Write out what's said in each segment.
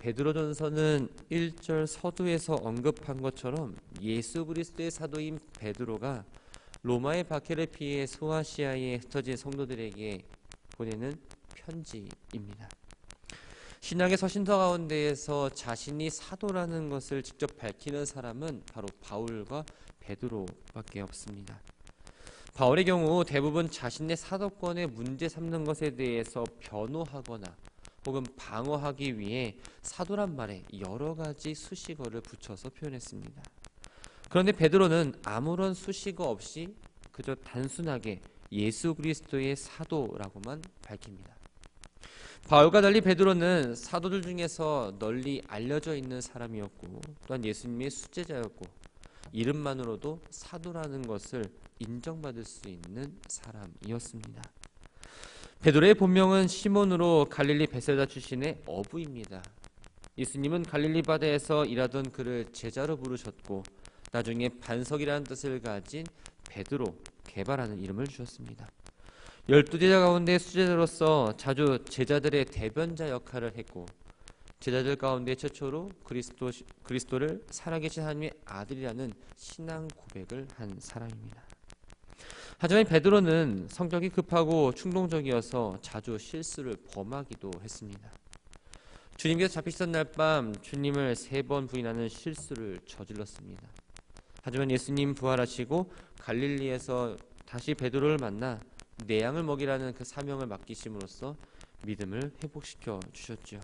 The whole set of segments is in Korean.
베드로전서는 1절 서두에서 언급한 것처럼 예수 그리스도의 사도인 베드로가 로마의 박해를 피해 소아시아에 흩어진 성도들에게 보내는 편지입니다. 신약의 서신서 가운데에서 자신이 사도라는 것을 직접 밝히는 사람은 바로 바울과 베드로밖에 없습니다. 바울의 경우 대부분 자신의 사도권에 문제 삼는 것에 대해서 변호하거나 혹은 방어하기 위해 사도란 말에 여러 가지 수식어를 붙여서 표현했습니다. 그런데 베드로는 아무런 수식어 없이 그저 단순하게 예수 그리스도의 사도라고만 밝힙니다. 바울과 달리 베드로는 사도들 중에서 널리 알려져 있는 사람이었고 또한 예수님의 수제자였고 이름만으로도 사도라는 것을 인정받을 수 있는 사람이었습니다. 베드로의 본명은 시몬으로 갈릴리 베세다 출신의 어부입니다. 예수님은 갈릴리 바다에서 일하던 그를 제자로 부르셨고 나중에 반석이라는 뜻을 가진 베드로 게바라는 이름을 주셨습니다. 12제자 가운데 수제자로서 자주 제자들의 대변자 역할을 했고 제자들 가운데 최초로 그리스도를 살아계신 하나님의 아들이라는 신앙 고백을 한 사람입니다. 하지만 베드로는 성격이 급하고 충동적이어서 자주 실수를 범하기도 했습니다. 주님께서 잡히시던 날 밤 주님을 3번 부인하는 실수를 저질렀습니다. 하지만 예수님 부활하시고 갈릴리에서 다시 베드로를 만나 내 양을 먹이라는 그 사명을 맡기심으로써 믿음을 회복시켜 주셨죠.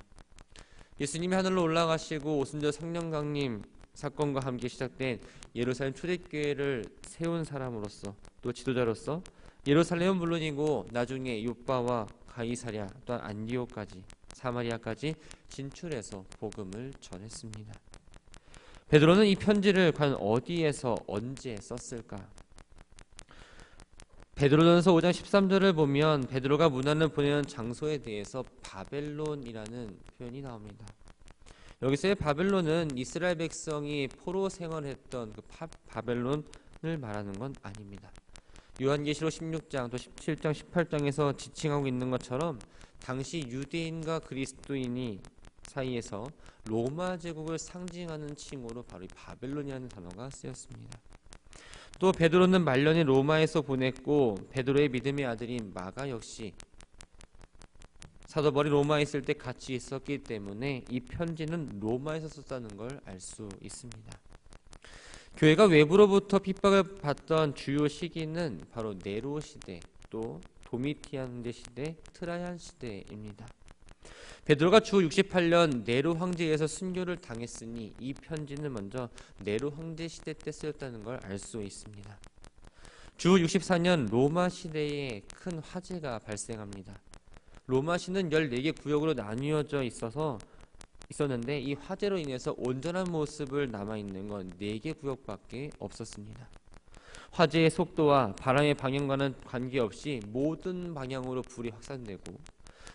예수님이 하늘로 올라가시고 오순절 성령 강림 사건과 함께 시작된 예루살렘 초대교회를 세운 사람으로서 또 지도자로서 예루살렘은 물론이고 나중에 요빠와 가이사랴 또한 안디옥까지 사마리아까지 진출해서 복음을 전했습니다. 베드로는 이 편지를 과연 어디에서 언제 썼을까? 베드로전서 5장 13절을 보면 베드로가 문안을 보내는 장소에 대해서 바벨론이라는 표현이 나옵니다. 여기서의 바벨론은 이스라엘 백성이 포로 생활했던 그 바벨론을 말하는 건 아닙니다. 요한계시록 16장 또 17장 18장에서 지칭하고 있는 것처럼 당시 유대인과 그리스도인이 사이에서 로마 제국을 상징하는 칭호로 바로 이 바벨론이라는 단어가 쓰였습니다. 또 베드로는 말년에 로마에서 보냈고 베드로의 믿음의 아들인 마가 역시 사도 바울이 로마에 있을 때 같이 있었기 때문에 이 편지는 로마에서 썼다는 걸 알 수 있습니다. 교회가 외부로부터 핍박을 받던 주요 시기는 바로 네로 시대, 또 도미티안 황제 시대, 트라이안 시대입니다. 베드로가 주 68년 네로 황제에서 순교를 당했으니 이 편지는 먼저 네로 황제 시대 때 쓰였다는 걸 알 수 있습니다. 주 64년 로마 시대에 큰 화재가 발생합니다. 로마시는 14개 구역으로 나뉘어져 있었는데 이 화재로 인해서 온전한 모습을 남아있는 건 4개 구역밖에 없었습니다. 화재의 속도와 바람의 방향과는 관계없이 모든 방향으로 불이 확산되고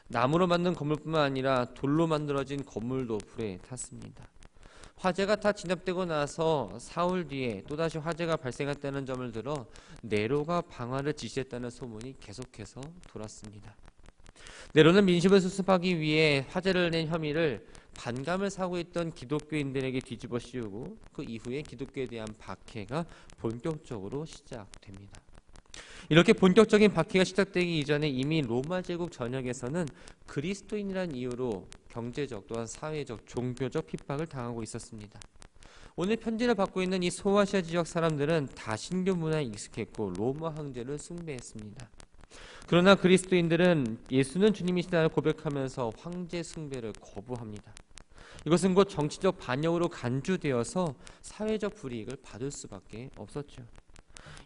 나무로 만든 건물뿐만 아니라 돌로 만들어진 건물도 불에 탔습니다. 화재가 다 진압되고 나서 사흘 뒤에 또다시 화재가 발생했다는 점을 들어 네로가 방화를 지시했다는 소문이 계속해서 돌았습니다. 네로는 민심을 수습하기 위해 화재를 낸 혐의를 반감을 사고 있던 기독교인들에게 뒤집어 씌우고 그 이후에 기독교에 대한 박해가 본격적으로 시작됩니다. 이렇게 본격적인 박해가 시작되기 이전에 이미 로마 제국 전역에서는 그리스도인이라는 이유로 경제적 또한 사회적, 종교적 핍박을 당하고 있었습니다. 오늘 편지를 받고 있는 이 소아시아 지역 사람들은 다 신교 문화에 익숙했고 로마 황제를 숭배했습니다. 그러나 그리스도인들은 예수는 주님이시다를 고백하면서 황제 숭배를 거부합니다. 이것은 곧 정치적 반역으로 간주되어서 사회적 불이익을 받을 수밖에 없었죠.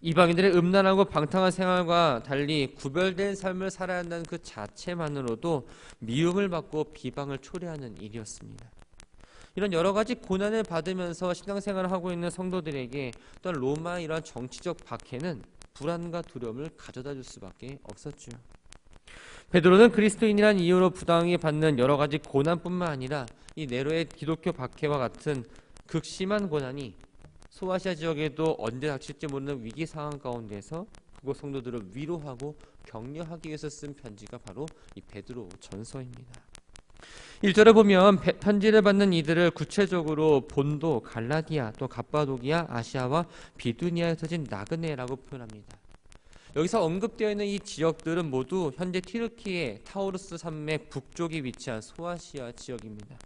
이방인들의 음란하고 방탕한 생활과 달리 구별된 삶을 살아야 한다는 그 자체만으로도 미움을 받고 비방을 초래하는 일이었습니다. 이런 여러 가지 고난을 받으면서 신앙생활을 하고 있는 성도들에게 또한 로마의 이러한 정치적 박해는 불안과 두려움을 가져다 줄 수밖에 없었죠. 베드로는 그리스도인이라는 이유로 부당하게 받는 여러 가지 고난뿐만 아니라 이 네로의 기독교 박해와 같은 극심한 고난이 소아시아 지역에도 언제 닥칠지 모르는 위기 상황 가운데서 그곳 성도들을 위로하고 격려하기 위해서 쓴 편지가 바로 이 베드로 전서입니다. 1절에 보면 편지를 받는 이들을 구체적으로 본도, 갈라디아, 또 갑바도기아, 아시아와 비두니아에 흩어진 나그네라고 표현합니다. 여기서 언급되어 있는 이 지역들은 모두 현재 튀르키예 타우루스 산맥 북쪽에 위치한 소아시아 지역입니다.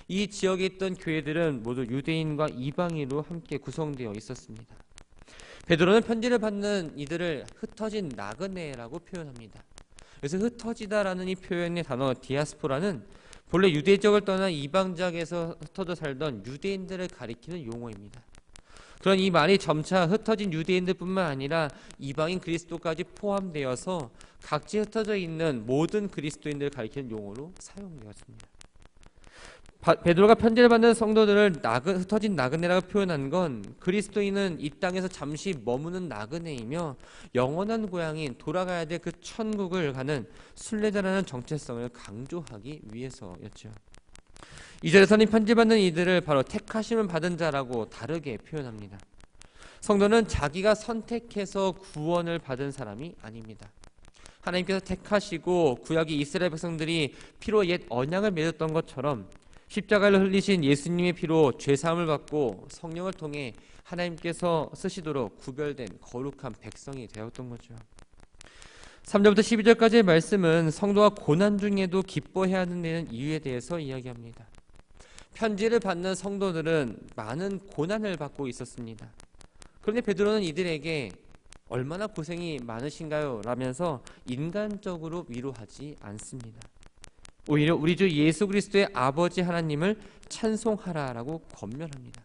이 지역에 있던 교회들은 모두 유대인과 이방인으로 함께 구성되어 있었습니다. 베드로는 편지를 받는 이들을 흩어진 나그네라고 표현합니다. 그래서 흩어지다라는 이 표현의 단어 디아스포라는 본래 유대 지역을 떠나 이방 지역에서 흩어져 살던 유대인들을 가리키는 용어입니다. 그런 이 말이 점차 흩어진 유대인들뿐만 아니라 이방인 그리스도까지 포함되어서 각지에 흩어져 있는 모든 그리스도인들을 가리키는 용어로 사용되었습니다. 베드로가 편지를 받는 성도들을 흩어진 나그네라고 표현한 건 그리스도인은 이 땅에서 잠시 머무는 나그네이며 영원한 고향인 돌아가야 될 그 천국을 가는 순례자라는 정체성을 강조하기 위해서였죠. 2절에서는 편지받는 이들을 바로 택하심을 받은 자라고 다르게 표현합니다. 성도는 자기가 선택해서 구원을 받은 사람이 아닙니다. 하나님께서 택하시고 구약의 이스라엘 백성들이 피로 옛 언약을 맺었던 것처럼 십자가를 흘리신 예수님의 피로 죄사함을 받고 성령을 통해 하나님께서 쓰시도록 구별된 거룩한 백성이 되었던 거죠. 3절부터 12절까지의 말씀은 성도가 고난 중에도 기뻐해야 하는 이유에 대해서 이야기합니다. 편지를 받는 성도들은 많은 고난을 받고 있었습니다. 그런데 베드로는 이들에게 얼마나 고생이 많으신가요? 라면서 인간적으로 위로하지 않습니다. 오히려 우리 주 예수 그리스도의 아버지 하나님을 찬송하라라고 권면합니다.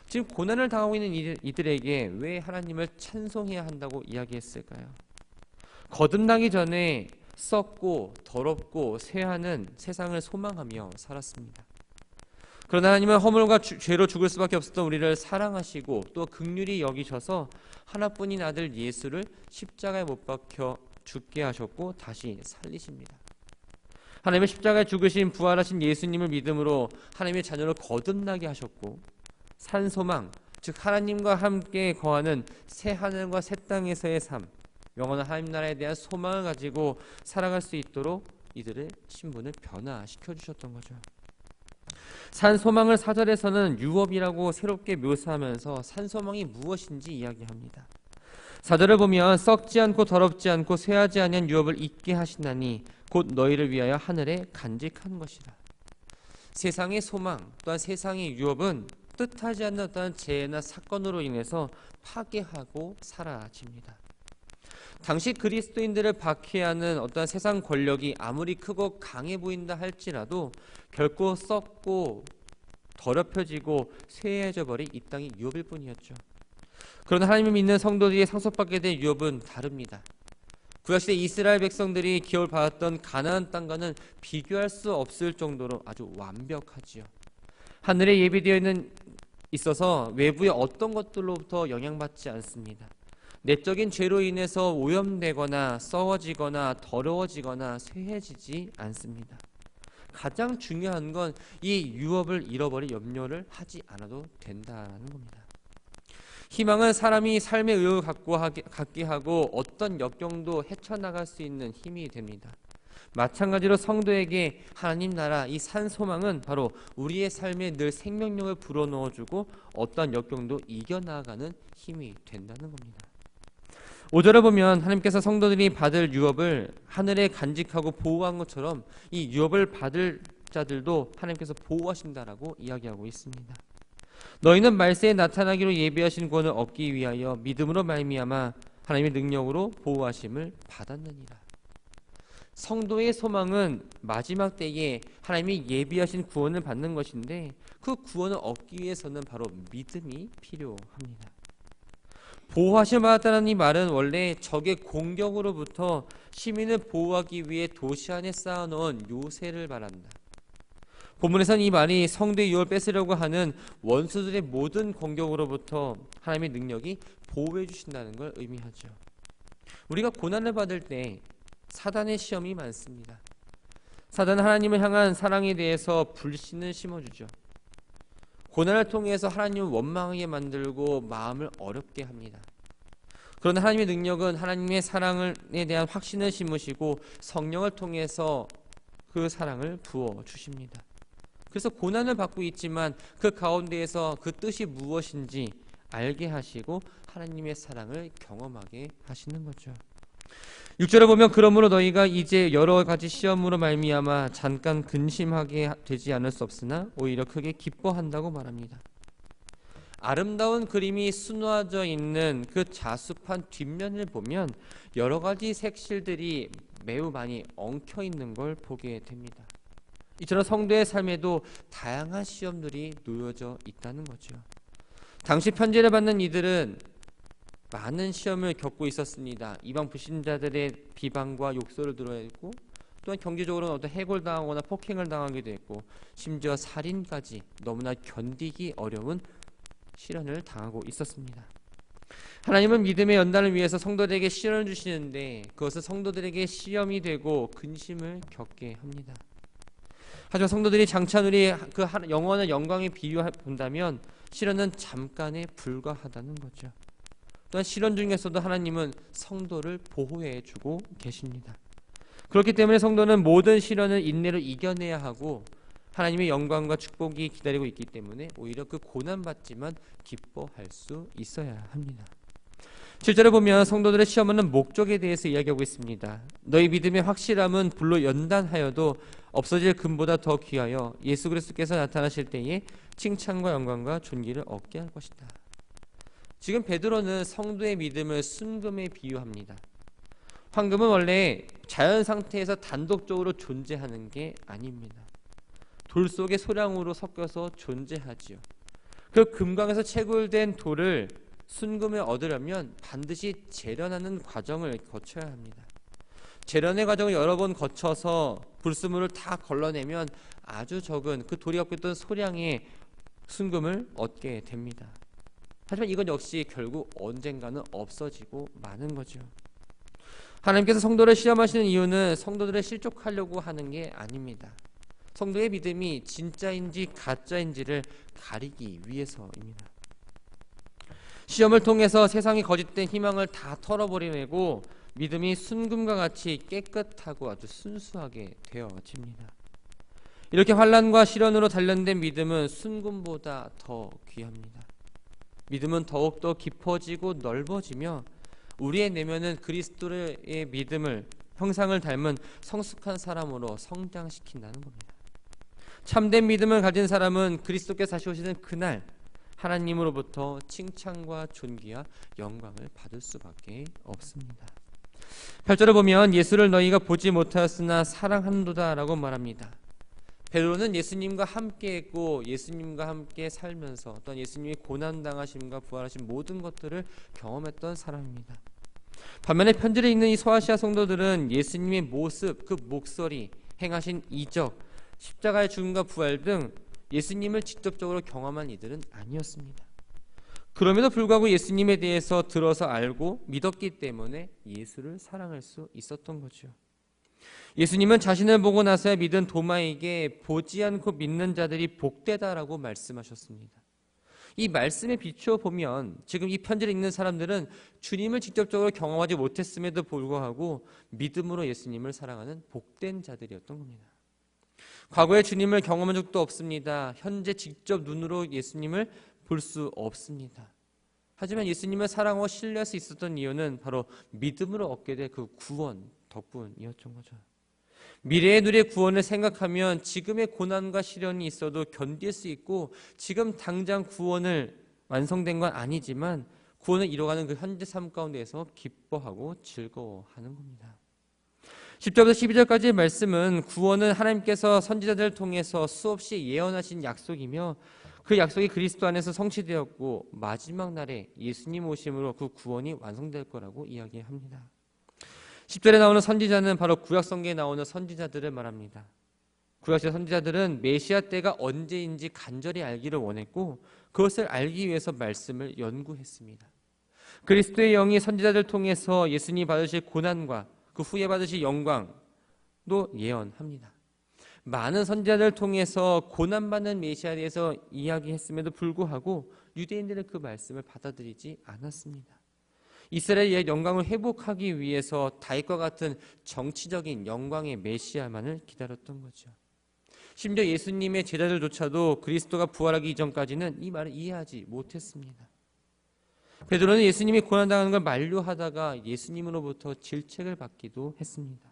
지금 고난을 당하고 있는 이들에게 왜 하나님을 찬송해야 한다고 이야기했을까요? 거듭나기 전에 썩고 더럽고 쇠하는 세상을 소망하며 살았습니다. 그러나 하나님은 허물과 죄로 죽을 수밖에 없었던 우리를 사랑하시고 또 긍휼히 여기셔서 하나뿐인 아들 예수를 십자가에 못 박혀 죽게 하셨고 다시 살리십니다. 하나님의 십자가에 죽으신 부활하신 예수님을 믿음으로 하나님의 자녀를 거듭나게 하셨고 산소망, 즉 하나님과 함께 거하는 새 하늘과 새 땅에서의 삶, 영원한 하나님 나라에 대한 소망을 가지고 살아갈 수 있도록 이들의 신분을 변화시켜 주셨던 거죠. 산소망을 4절에서는 유업이라고 새롭게 묘사하면서 산소망이 무엇인지 이야기합니다. 4절을 보면 썩지 않고 더럽지 않고 쇠하지 아니한 유업을 잊게 하시나니 곧 너희를 위하여 하늘에 간직한 것이라. 세상의 소망 또한 세상의 유업은 뜻하지 않는 어떤 재해나 사건으로 인해서 파괴하고 사라집니다. 당시 그리스도인들을 박해하는 어떤 세상 권력이 아무리 크고 강해 보인다 할지라도 결코 썩고 더럽혀지고 쇠해져 버린 이 땅이 유업일 뿐이었죠. 그러나 하나님을 믿는 성도들이 상속받게 된 유업은 다릅니다. 구약시대 이스라엘 백성들이 기업을 받았던 가나안 땅과는 비교할 수 없을 정도로 아주 완벽하지요. 하늘에 예비되어 있어서 외부의 어떤 것들로부터 영향받지 않습니다. 내적인 죄로 인해서 오염되거나 썩어지거나 더러워지거나 쇠해지지 않습니다. 가장 중요한 건 이 유업을 잃어버릴 염려를 하지 않아도 된다는 겁니다. 희망은 사람이 삶의 의욕을 갖게 하고 어떤 역경도 헤쳐나갈 수 있는 힘이 됩니다. 마찬가지로 성도에게 하나님 나라 이 산소망은 바로 우리의 삶에 늘 생명력을 불어넣어주고 어떤 역경도 이겨나가는 힘이 된다는 겁니다. 5절을 보면 하나님께서 성도들이 받을 유업을 하늘에 간직하고 보호한 것처럼 이 유업을 받을 자들도 하나님께서 보호하신다라고 이야기하고 있습니다. 너희는 말세에 나타나기로 예비하신 구원을 얻기 위하여 믿음으로 말미암아 하나님의 능력으로 보호하심을 받았느니라. 성도의 소망은 마지막 때에 하나님이 예비하신 구원을 받는 것인데 그 구원을 얻기 위해서는 바로 믿음이 필요합니다. 보호하심을 받았다는 이 말은 원래 적의 공격으로부터 시민을 보호하기 위해 도시 안에 쌓아놓은 요새를 말한다. 본문에서는 이 말이 성도의 유업을 뺏으려고 하는 원수들의 모든 공격으로부터 하나님의 능력이 보호해 주신다는 걸 의미하죠. 우리가 고난을 받을 때 사단의 시험이 많습니다. 사단은 하나님을 향한 사랑에 대해서 불신을 심어주죠. 고난을 통해서 하나님을 원망하게 만들고 마음을 어렵게 합니다. 그러나 하나님의 능력은 하나님의 사랑에 대한 확신을 심으시고 성령을 통해서 그 사랑을 부어 주십니다. 그래서 고난을 받고 있지만 그 가운데에서 그 뜻이 무엇인지 알게 하시고 하나님의 사랑을 경험하게 하시는 거죠. 6절에 보면 그러므로 너희가 이제 여러 가지 시험으로 말미암아 잠깐 근심하게 되지 않을 수 없으나 오히려 크게 기뻐한다고 말합니다. 아름다운 그림이 수놓아져 있는 그 자수판 뒷면을 보면 여러 가지 색실들이 매우 많이 엉켜 있는 걸 보게 됩니다. 이처럼 성도의 삶에도 다양한 시험들이 놓여져 있다는 거죠. 당시 편지를 받는 이들은 많은 시험을 겪고 있었습니다. 이방 불신자들의 비방과 욕설을 들어야 했고, 또한 경제적으로는 어떤 해골당하거나 폭행을 당하기도 했고, 심지어 살인까지 너무나 견디기 어려운 시련을 당하고 있었습니다. 하나님은 믿음의 연단을 위해서 성도들에게 시련을 주시는데 그것은 성도들에게 시험이 되고 근심을 겪게 합니다. 하지만 성도들이 장차 누릴 그 영원한 영광에 비유해 본다면 시련은 잠깐에 불과하다는 거죠. 또한 시련 중에서도 하나님은 성도를 보호해 주고 계십니다. 그렇기 때문에 성도는 모든 시련을 인내로 이겨내야 하고 하나님의 영광과 축복이 기다리고 있기 때문에 오히려 그 고난받지만 기뻐할 수 있어야 합니다. 7절에 보면 성도들의 시험하는 목적에 대해서 이야기하고 있습니다. 너희 믿음의 확실함은 불로 연단하여도 없어질 금보다 더 귀하여 예수 그리스도께서 나타나실 때에 칭찬과 영광과 존귀를 얻게 할 것이다. 지금 베드로는 성도의 믿음을 순금에 비유합니다. 황금은 원래 자연 상태에서 단독적으로 존재하는 게 아닙니다. 돌 속의 소량으로 섞여서 존재하지요. 그 금광에서 채굴된 돌을 순금을 얻으려면 반드시 재련하는 과정을 거쳐야 합니다. 재련의 과정을 여러 번 거쳐서 불순물을 다 걸러내면 아주 적은 그 돌이 갖고 있던 소량의 순금을 얻게 됩니다. 하지만 이건 역시 결국 언젠가는 없어지고 마는 거죠. 하나님께서 성도를 시험하시는 이유는 성도들을 실족하려고 하는 게 아닙니다. 성도의 믿음이 진짜인지 가짜인지를 가리기 위해서입니다. 시험을 통해서 세상의 거짓된 희망을 다 털어버리고 믿음이 순금과 같이 깨끗하고 아주 순수하게 되어집니다. 이렇게 환난과 시련으로 단련된 믿음은 순금보다 더 귀합니다. 믿음은 더욱더 깊어지고 넓어지며 우리의 내면은 그리스도의 믿음을 형상을 닮은 성숙한 사람으로 성장시킨다는 겁니다. 참된 믿음을 가진 사람은 그리스도께서 다시 오시는 그날 하나님으로부터 칭찬과 존귀와 영광을 받을 수밖에 없습니다. 8절을 보면 예수를 너희가 보지 못하였으나 사랑한도다 라고 말합니다. 베드로는 예수님과 함께 했고 예수님과 함께 살면서 어떤 예수님이 고난당하심과 부활하신 모든 것들을 경험했던 사람입니다. 반면에 편지를 읽는 이 소아시아 성도들은 예수님의 모습, 그 목소리, 행하신 이적, 십자가의 죽음과 부활 등 예수님을 직접적으로 경험한 이들은 아니었습니다. 그럼에도 불구하고 예수님에 대해서 들어서 알고 믿었기 때문에 예수를 사랑할 수 있었던 거죠. 예수님은 자신을 보고 나서야 믿은 도마에게 보지 않고 믿는 자들이 복되다라고 말씀하셨습니다. 이 말씀에 비추어 보면 지금 이 편지를 읽는 사람들은 주님을 직접적으로 경험하지 못했음에도 불구하고 믿음으로 예수님을 사랑하는 복된 자들이었던 겁니다. 과거에 주님을 경험한 적도 없습니다. 현재 직접 눈으로 예수님을 볼 수 없습니다. 하지만 예수님을 사랑하고 신뢰할 수 있었던 이유는 바로 믿음으로 얻게 될 그 구원 덕분이었던 거죠. 미래에 누릴 구원을 생각하면 지금의 고난과 시련이 있어도 견딜 수 있고 지금 당장 구원을 완성된 건 아니지만 구원을 이뤄가는 그 현재 삶 가운데에서 기뻐하고 즐거워하는 겁니다. 10절부터 12절까지의 말씀은 구원은 하나님께서 선지자들을 통해서 수없이 예언하신 약속이며 그 약속이 그리스도 안에서 성취되었고 마지막 날에 예수님 오심으로 그 구원이 완성될 거라고 이야기합니다. 10절에 나오는 선지자는 바로 구약성경에 나오는 선지자들을 말합니다. 구약시대 선지자들은 메시아 때가 언제인지 간절히 알기를 원했고 그것을 알기 위해서 말씀을 연구했습니다. 그리스도의 영이 선지자들 통해서 예수님이 받으실 고난과 그 후에 받으실 영광도 예언합니다. 많은 선지자들을 통해서 고난받는 메시아에 대해서 이야기했음에도 불구하고 유대인들은 그 말씀을 받아들이지 않았습니다. 이스라엘의 옛 영광을 회복하기 위해서 다윗과 같은 정치적인 영광의 메시아만을 기다렸던 거죠. 심지어 예수님의 제자들조차도 그리스도가 부활하기 이전까지는 이 말을 이해하지 못했습니다. 베드로는 예수님이 고난당하는 걸 만류하다가 예수님으로부터 질책을 받기도 했습니다.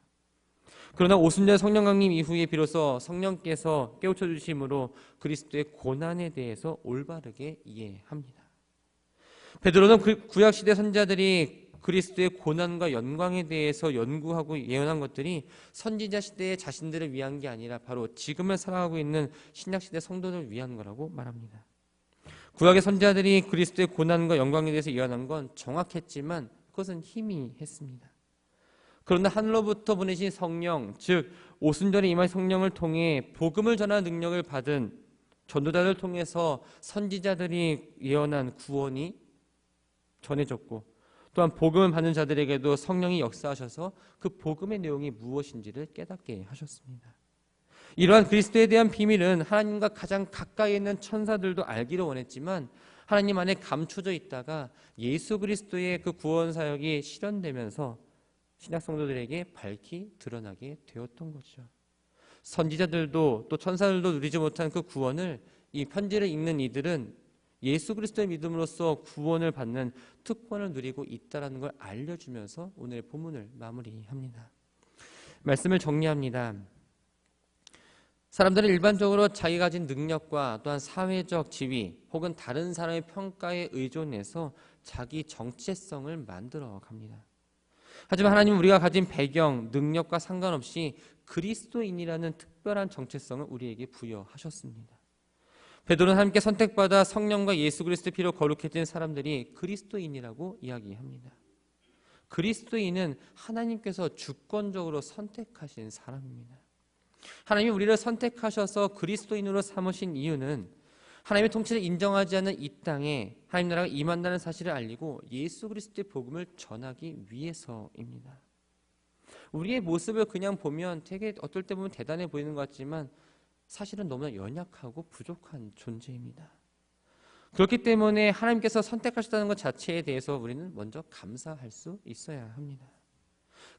그러나 오순절 성령 강림 이후에 비로소 성령께서 깨우쳐 주심으로 그리스도의 고난에 대해서 올바르게 이해합니다. 베드로는 구약시대 선지자들이 그리스도의 고난과 영광에 대해서 연구하고 예언한 것들이 선지자 시대의 자신들을 위한 게 아니라 바로 지금을 살아가고 있는 신약시대 성도들을 위한 거라고 말합니다. 구약의 선지자들이 그리스도의 고난과 영광에 대해서 예언한 건 정확했지만 그것은 희미했습니다. 그러나 하늘로부터 보내신 성령, 즉 오순절에 임할 성령을 통해 복음을 전하는 능력을 받은 전도자들을 통해서 선지자들이 예언한 구원이 전해졌고, 또한 복음을 받는 자들에게도 성령이 역사하셔서 그 복음의 내용이 무엇인지를 깨닫게 하셨습니다. 이러한 그리스도에 대한 비밀은 하나님과 가장 가까이 있는 천사들도 알기를 원했지만 하나님 안에 감춰져 있다가 예수 그리스도의 그 구원 사역이 실현되면서 신약 성도들에게 밝히 드러나게 되었던 거죠. 선지자들도 또 천사들도 누리지 못한 그 구원을 이 편지를 읽는 이들은 예수 그리스도의 믿음으로써 구원을 받는 특권을 누리고 있다는 걸 알려주면서 오늘 본문을 마무리합니다. 말씀을 정리합니다. 사람들은 일반적으로 자기가 가진 능력과 또한 사회적 지위 혹은 다른 사람의 평가에 의존해서 자기 정체성을 만들어 갑니다. 하지만 하나님은 우리가 가진 배경, 능력과 상관없이 그리스도인이라는 특별한 정체성을 우리에게 부여하셨습니다. 베드로는 함께 선택받아 성령과 예수 그리스도의 피로 거룩해진 사람들이 그리스도인이라고 이야기합니다. 그리스도인은 하나님께서 주권적으로 선택하신 사람입니다. 하나님이 우리를 선택하셔서 그리스도인으로 삼으신 이유는 하나님의 통치를 인정하지 않는 이 땅에 하나님 나라가 임한다는 사실을 알리고 예수 그리스도의 복음을 전하기 위해서입니다. 우리의 모습을 그냥 보면 되게 어떨 때 보면 대단해 보이는 것 같지만 사실은 너무나 연약하고 부족한 존재입니다. 그렇기 때문에 하나님께서 선택하셨다는 것 자체에 대해서 우리는 먼저 감사할 수 있어야 합니다.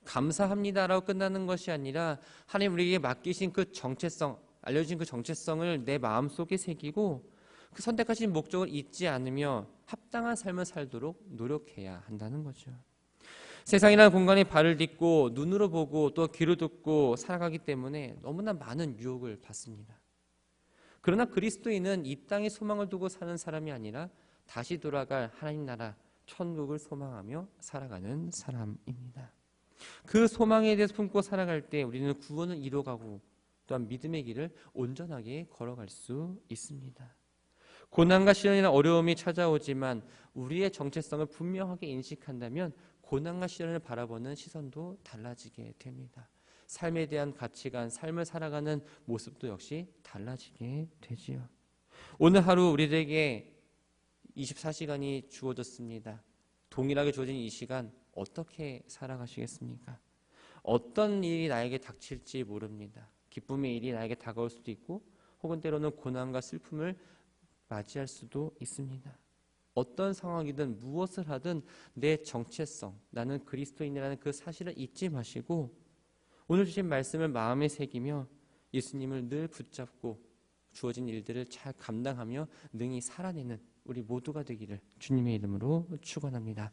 감사합니다라고 끝나는 것이 아니라 하나님 우리에게 맡기신 그 정체성, 알려주신 그 정체성을 내 마음속에 새기고 그 선택하신 목적을 잊지 않으며 합당한 삶을 살도록 노력해야 한다는 거죠. 세상이라는 공간에 발을 딛고 눈으로 보고 또 귀로 듣고 살아가기 때문에 너무나 많은 유혹을 받습니다. 그러나 그리스도인은 이 땅에 소망을 두고 사는 사람이 아니라 다시 돌아갈 하나님 나라 천국을 소망하며 살아가는 사람입니다. 그 소망에 대해서 품고 살아갈 때 우리는 구원을 이뤄가고 또한 믿음의 길을 온전하게 걸어갈 수 있습니다. 고난과 시련이나 어려움이 찾아오지만 우리의 정체성을 분명하게 인식한다면 고난과 시련을 바라보는 시선도 달라지게 됩니다. 삶에 대한 가치관, 삶을 살아가는 모습도 역시 달라지게 되지요. 오늘 하루 우리에게 24시간이 주어졌습니다. 동일하게 주어진 이 시간 어떻게 살아가시겠습니까? 어떤 일이 나에게 닥칠지 모릅니다. 기쁨의 일이 나에게 다가올 수도 있고 혹은 때로는 고난과 슬픔을 맞이할 수도 있습니다. 어떤 상황이든 무엇을 하든 내 정체성, 나는 그리스도인이라는 그 사실을 잊지 마시고 오늘 주신 말씀을 마음에 새기며 예수님을 늘 붙잡고 주어진 일들을 잘 감당하며 능히 살아내는 우리 모두가 되기를 주님의 이름으로 축원합니다.